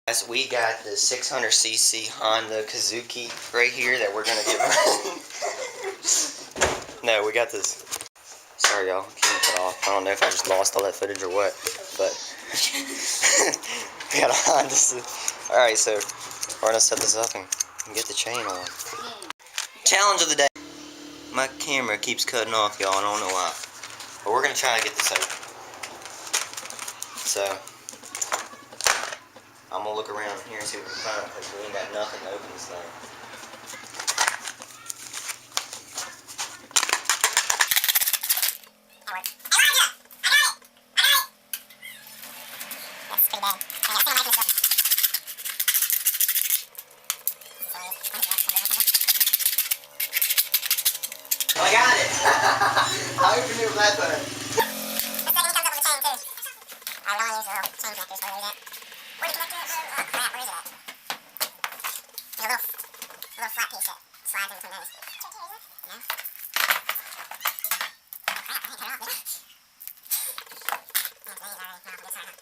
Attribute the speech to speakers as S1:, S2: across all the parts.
S1: As we got the 600cc Honda Kazuki right here that we're gonna get. No, we got this. Sorry, y'all. Can't cut off. I don't know if I just lost all that footage or what, but we got a Honda. All right, so we're gonna set this up and get the chain on. Challenge of the day. My camera keeps cutting off, y'all. I don't know why, but we're gonna try to get this open. So I'm gonna look around here and see what we can find because we ain't got nothing to open this thing. Oh, I got it! I opened it with that button. The second comes up with a chain too. I don't use the little chain connectors for that. Where the connector is? Oh crap, where is it at? There's a little flat piece that slides in between those. No? Oh crap, I can't cut it off, did I? Yeah, these already cut off a good side, huh?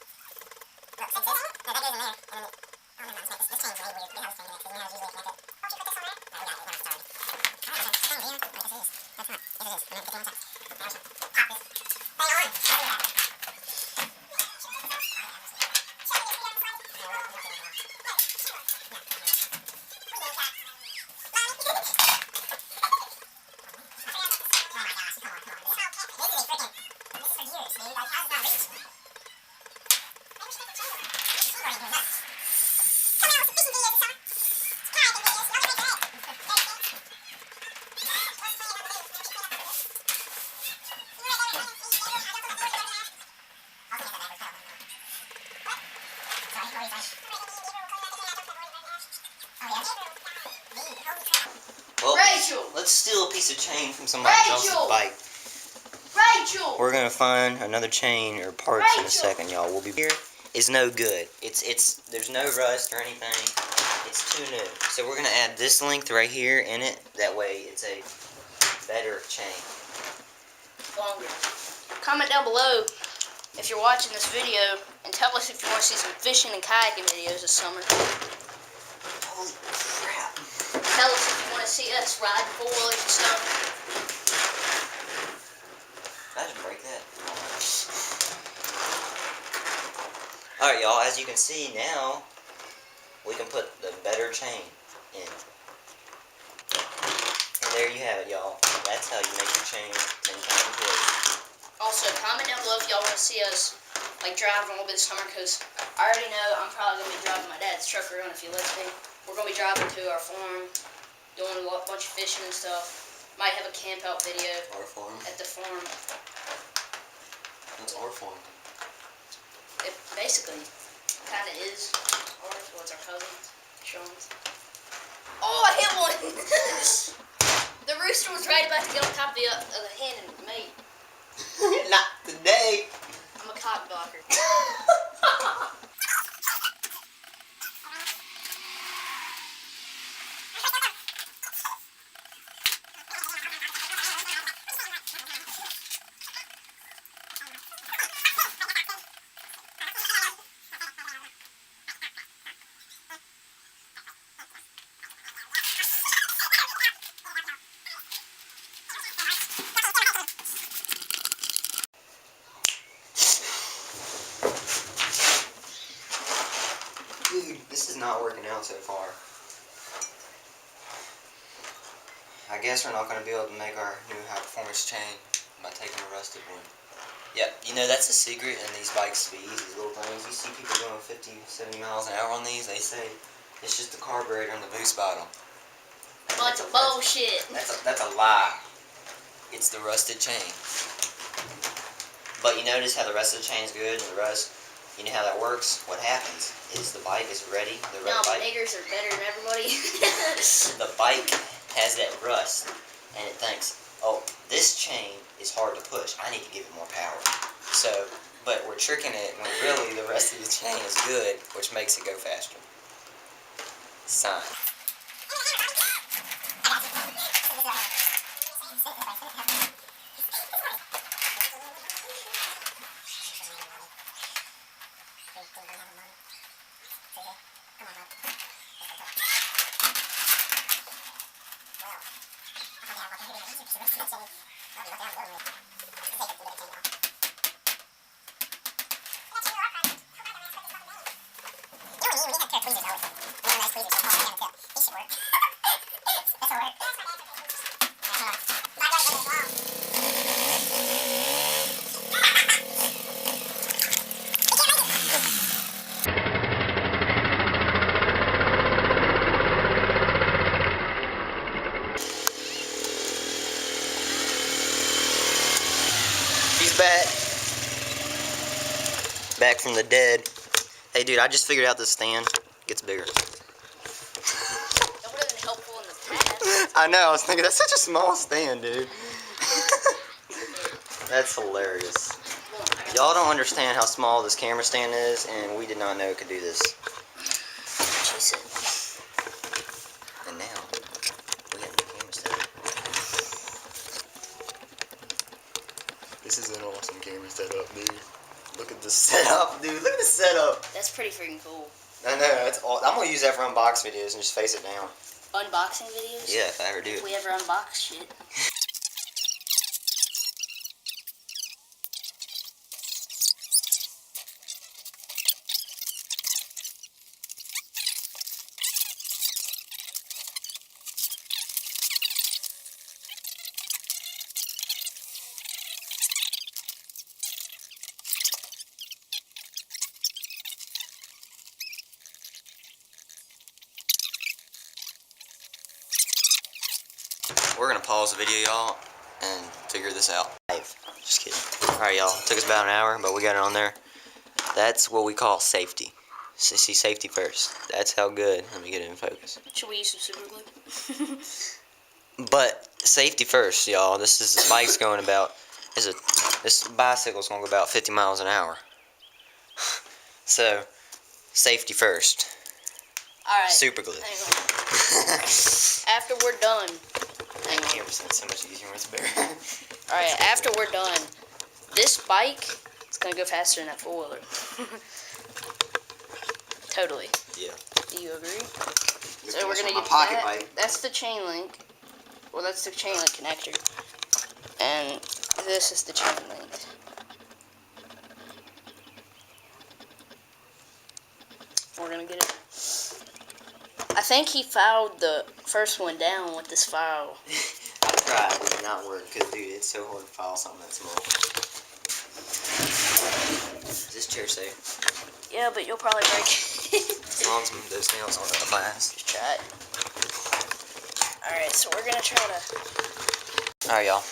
S1: Look, so this, no, that goes in there, and then oh, never mind, this chain's way weird. We have this chain connected, you know how it's usually connected. Oh, should we put this on there? No, we got it, we're not started. Alright, so, this thing here, wait, this is. That's not. Yes, it is. I'm going to put the one top. Now, pop this thing on. Let's do that. Well, Rachel! Let's steal a piece of chain from somebody else's bike. Rachel! We're gonna find another chain or parts in a second, y'all. We'll be here. Is no good. There's no rust or anything. It's too new. So we're gonna add this length right here in it. That way it's a better chain.
S2: Longer. Comment down below if you're watching this video and tell us if you want to see some fishing and kayaking videos this summer.
S1: Holy crap.
S2: Tell us if you want to see us ride four-wheelers and stuff.
S1: Did I just break that? Alright, y'all, as you can see now, we can put the better chain in. And there you have it, y'all. That's how you make your chain 10 times worse.
S2: Also, comment down below if y'all want to see us driving a little bit this summer, because I already know I'm probably going to be driving my dad's truck around if you let me. We're going to be driving to our farm, doing a bunch of fishing and stuff. Might have a camp out video.
S1: Our farm?
S2: At the farm.
S1: What's our farm?
S2: It basically kind of is ours. Well, it's our cousin's. Sean's. Oh, I hit one! The rooster was right about to get on top of the hen and mate.
S1: Not today.
S2: I'm a cock blocker.
S1: Dude, this is not working out so far. I guess we're not going to be able to make our new high-performance chain by taking a rusted one. Yep, you know that's a secret in these bike speeds, these little things. You see people doing 50, 70 miles an hour on these, they say it's just the carburetor and the boost bottle.
S2: Bunch of bullshit.
S1: That's a lie. It's the rusted chain. But you notice how the rest of the chain's good and the rust. You know how that works? What happens is the bike is ready.
S2: No, niggers are better than everybody.
S1: The bike has that rust, and it thinks, oh, this chain is hard to push. I need to give it more power. So, but we're tricking it when really the rest of the chain is good, which makes it go faster. Sign. He's back. Back from the dead. Hey dude, I just figured out this stand gets bigger.
S2: That would have been helpful in the past.
S1: I know, I was thinking, that's such a small stand, dude. That's hilarious. Y'all don't understand how small this camera stand is, and we did not know it could do this.
S2: Jesus.
S1: And now, we have the camera stand. This is an awesome camera setup, dude. Look at this setup, dude. Look at this setup.
S2: That's pretty freaking cool.
S1: I know, that's all. I'm gonna use that for unbox videos and just face it down.
S2: Unboxing videos?
S1: Yeah, if I ever do.
S2: If we ever unbox shit.
S1: We're gonna pause the video, y'all, and figure this out. Just kidding. Alright, y'all. Took us about an hour, but we got it on there. That's what we call safety. See, safety first. That's how good. Let me get it in focus.
S2: Should we use some super glue?
S1: But safety first, y'all. This bike's going about. This bicycle's gonna go about 50 miles an hour. So, safety first.
S2: Alright.
S1: Super glue.
S2: After we're done. Hang on.
S1: Camera's so much easier when it's bigger.
S2: Alright, after we're done, this bike is gonna go faster than that four-wheeler. Totally.
S1: Yeah.
S2: Do you agree?
S1: So
S2: we're gonna get
S1: pocket
S2: that.
S1: bike.
S2: That's the chain link. Well, that's the chain link connector. And this is the chain link. We're gonna get it. I think he filed the first one down with this file.
S1: I tried, it did not work, because dude, it's so hard to file something that small. Is this chair safe?
S2: Yeah, but you'll probably break it.
S1: As long as those nails aren't on my ass.
S2: Just try it. Alright, so we're gonna try to...
S1: Alright, y'all.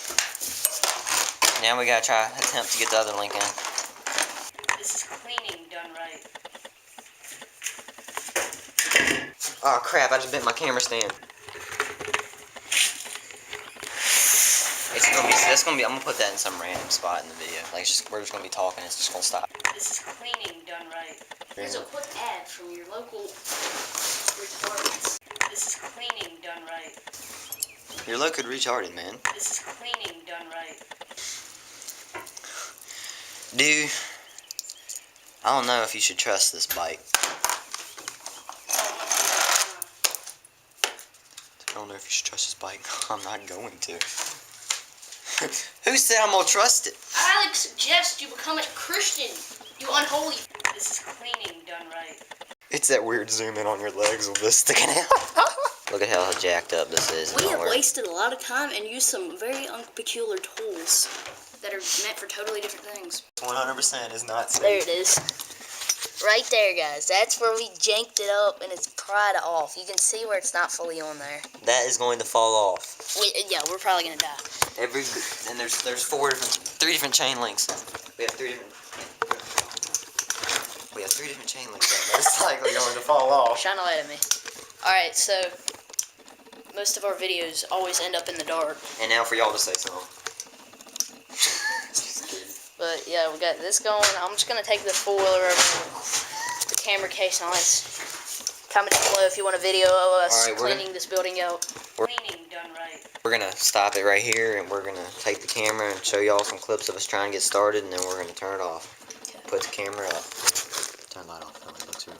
S1: Now we gotta attempt to get the other link in.
S2: This is cleaning done right.
S1: Oh crap, I just bent my camera stand. I'm gonna put that in some random spot in the video. Like, we're just gonna be talking, it's just gonna stop.
S2: This is cleaning done right. Here's a quick ad from your local retardants. This is cleaning done right.
S1: Your local retarded, man.
S2: This is cleaning done right.
S1: Dude, I don't know if you should trust this bike. I don't know if you should trust this bike. I'm not going to. Who said I'm gonna trust it?
S2: I suggest you become a Christian, you unholy. This is cleaning done right.
S1: It's that weird zoom in on your legs with this sticking out. Look at how jacked up this is.
S2: We have wasted a lot of time and used some very peculiar tools that are meant for totally different things.
S1: 100% is not safe.
S2: There it is. Right there, guys. That's where we janked it up and it's pried off. You can see where it's not fully on there.
S1: That is going to fall off.
S2: Yeah, we're probably gonna die.
S1: And there's three different chain links. We have three different chain links. It's likely going to fall off.
S2: Shine a light at me. Alright, so most of our videos always end up in the dark.
S1: And now for y'all to say something.
S2: But yeah, we got this going. I'm just gonna take the four-wheeler over the camera case and let's comment down below if you want a video of us cleaning this building out. Cleaning done right.
S1: We're gonna stop it right here and we're gonna take the camera and show y'all some clips of us trying to get started, and then we're gonna turn it off. Okay. Put the camera up. Turn the light off. That way it looks real.